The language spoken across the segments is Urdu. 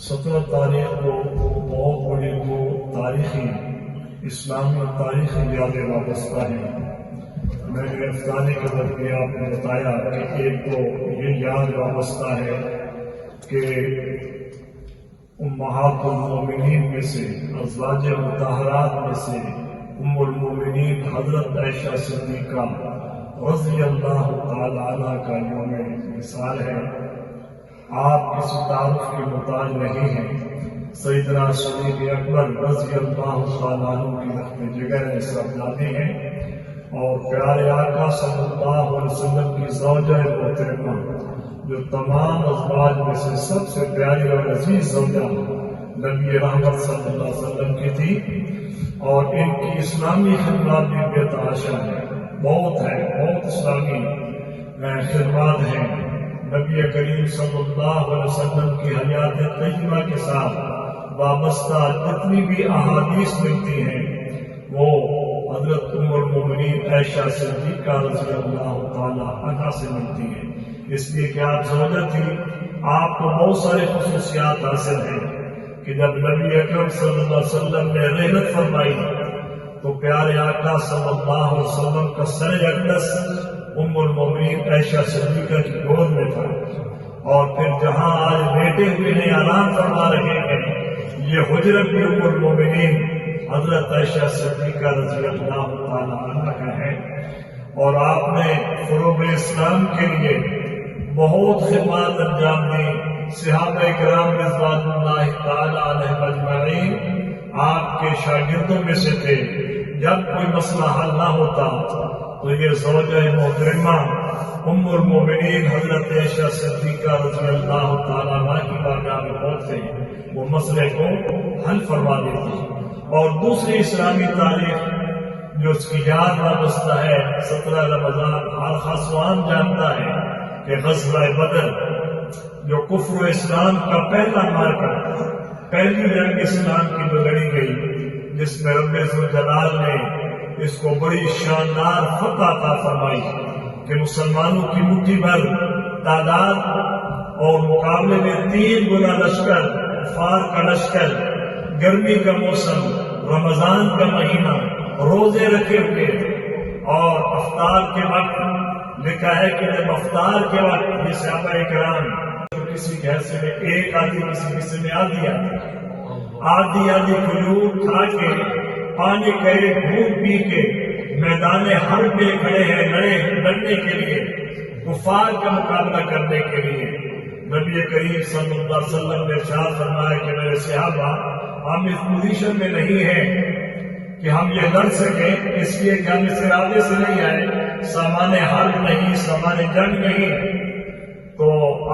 17 تاریخ کو بہت بڑی وہ تاریخی اسلامی تاریخی یادیں وابستہ ہیں. میں نے افطاری کے ذریعے آپ نے بتایا کہ ایک تو یہ یاد وابستہ ہے کہ امہات المومنین میں سے ازواج مطہرات میں سے ام المومنین حضرت عائشہ صدیقہ رضی اللہ تعالی عنہ کا یوم مثال ہے. آپ کسی تعارف کے محتاج نہیں ہیں. سیدنا صدیق اکبر رضی اللہ تعالی عنہ کی رخت جگر صاحبزادے ہیں اور پیارے آقا صلی اللہ علیہ وسلم کی زوجہ محترمہ جو تمام ازواج میں سے سب سے پیاری اور عزیز زوجہ نبی رحمت صلی اللہ علیہ وسلم کی تھی. اور ان کی اسلامی خدمات بھی بے تحاشا ہے، بہت اسلامی خدمات ہیں. نبی کریم صلی اللہ علیہ وسلم کی حیات طیبہ کے ساتھ وابستہ جتنی بھی احادیث ملتی ہیں وہ حضرت ام المومنین عائشہ صدیقہ رضی اللہ تعالی عنہا سے ملتی ہیں. اس لیے کہ آپ زوجہ تھی، آپ کو بہت سارے خصوصیات حاصل ہیں کہ جب نبی اکرم صلی اللہ علیہ وسلم نے رحلت فرمائی تو پیارے آقا صلی اللہ علیہ وسلم کا سر اقدس ام المومنین عائشہ صدیقہ کی گود میں تھا. اور پھر جہاں آج بیٹے ہوئے نے آرام فرما رہے ہیں یہ حجرت بھی ام المومنین حضرت عائشہ صدیقہ رضی اللہ تعالی عنہ کا ہے. اور آپ نے فروغ اسلام کے لیے بہت خدمات انجام دی. صحابہ کرام رضوان اللہ تعالی علیہم اجمعین آپ کے شاگردوں میں سے تھے. جب کوئی مسئلہ حل نہ ہوتا تو یہ زوجہ محترمہ ام المومنین حضرت عائشہ صدیقہ رضی اللہ تعالی عنہ کی بارگاہ میں پہنچتے وہ مسئلے کو حل فرما دیتی. اور دوسری اسلامی تاریخ جو اس کی یاد وابستہ ہے 17 رمضان ہر خاصوان جانتا ہے کہ غزوہ بدر جو کفر و اسلام کا پہلا مارکا، پہلی جنگ اسلام کی جو لڑی گئی جس میں رب ذوالجلال نے اس کو بڑی شاندار فتح عطا فرمائی کہ مسلمانوں کی مٹھی بھر تعداد اور مقابلے میں 3 گنا لشکر، کفار کا لشکر، گرمی کا موسم، رمضان کا مہینہ، روزے رکھے ہوئے اور افطار کے وقت لکھا ہے کہ جب افطار کے وقت یہ صحابہ کرام کسی کے حصے میں ایک آدھی کسی حصے میں آدھی کھجور کھا کے پانی کا ایک گھونٹ پی کے میدان حرب میں کھڑے ہیں لڑنے کے لیے، کفار کا مقابلہ کرنے کے لیے. نبی کریم صلی اللہ علیہ وسلم نے ارشاد فرمایا کہ میرے صحابہ ہم اس پوزیشن میں نہیں ہیں کہ ہم یہ لڑ سکیں، اس لیے کہ ہم اس ارادے سے نہیں آئے، سامان حرب نہیں، سامان جنگ نہیں. تو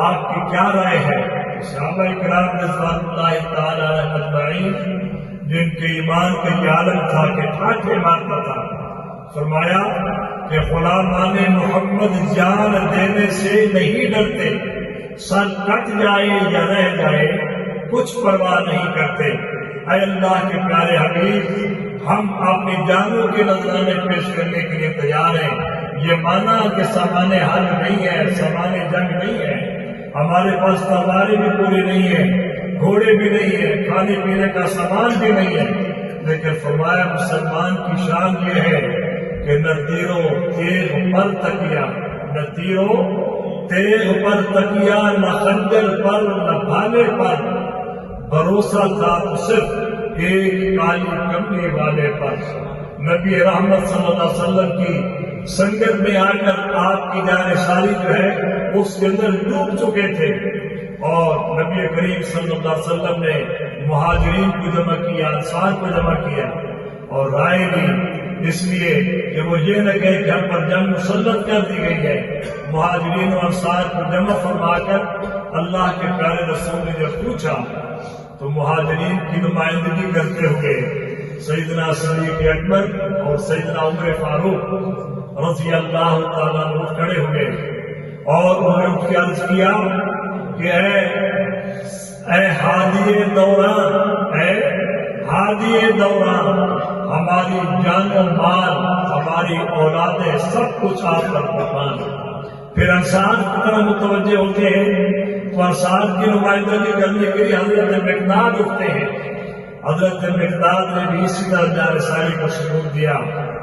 آپ کی کیا رائے ہے؟ صحابہ کرام رضوان اللہ تعالی علیہم اجمعین جن کے ایمان کا یہ عالم تھا کہ ٹھاٹھے مارتا تھا، فرمایا کہ غلامان محمد جان دینے سے نہیں ڈرتے، سر کٹ جائے یا رہ جائے کچھ پرواہ نہیں کرتے. اے اللہ کے پیارے حبیب، ہم اپنی جانوں کے نذرانے پیش کرنے کے لیے تیار ہیں. یہ مانا کہ سامان حرب نہیں ہے، سامان جنگ نہیں ہے، ہمارے پاس تلواریں بھی پوری نہیں ہے، گھوڑے بھی نہیں ہے، کھانے پینے کا سامان بھی نہیں ہے. لیکن فرمایا مسلمان کی شان یہ ہے کہ نہ تیرو تیغ پر تکیا، نہ تیرو تیغ پر تکیا، نہ خنجر پر نہ بھالے پر، بھروسہ تھا تو صرف ایک کالی کملی والے پر. نبی رحمت صلی اللہ علیہ وسلم کی سنگت میں آ کر آپ کی جانشاری جو ہے اس کے اندر ڈوب چکے تھے اور نبی کریم صلی اللہ علیہ وسلم نے مہاجرین کو جمع کیا، انصار کو جمع کیا اور رائے دی، اس لیے کہ وہ یہ نہ کہے کہ ہم پر جنگ مسلط کر دی گئی ہے. مہاجرین و انصار کو جمع فرما کر اللہ کے پیارے رسول نے جب پوچھا تو مہاجرین کی نمائندگی کرتے ہوئے سیدنا صدیق اکبر اور سیدنا عمر فاروق رضی اللہ تعالیٰ عنہ کھڑے ہوئے اور انہوں نے اٹھ کے عرض کیا کہ اے ہادی دوران، ہماری جان و مال، ہماری اولادیں، سب کچھ آپ پر قربان. پھر انصار کی طرح متوجہ ہوتے ہیں تو انصار کی نمائندگی کرنے کے لیے حضرت مقداد اٹھتے ہیں. حضرت مقداد نے بھی اسی طرح جا رسالی کو ثبوت دیا.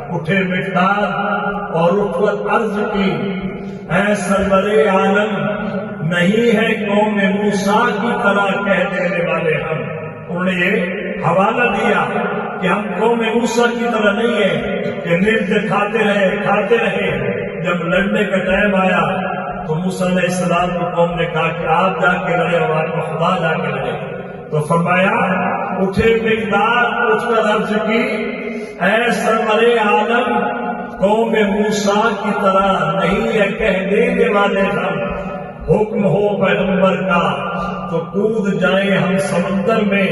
اٹھے مقداد اور اٹھ کر عرض کی اے سرور عالم نہیں ہے قوم موسیٰ کی طرح کہہ دینے والے ہم. انہوں نے یہ حوالہ دیا کہ ہم قوم موسیٰ کی طرح نہیں ہے کہ نرد کھاتے رہے. جب لڑنے کا ٹائم آیا تو موسیٰ علیہ السلام کی قوم نے کہا کہ آپ جا کے لڑے اور آپ کا خدا جا کے لڑے. تو فرمایا اٹھے مقداد اٹھ کر عرض کی اے سرور عالم قوم موسیٰ کی طرح نہیں ہے کہہ دینے والے ہم. حکم ہو پیغمبر کا تو کود جائیں ہم سمندر میں.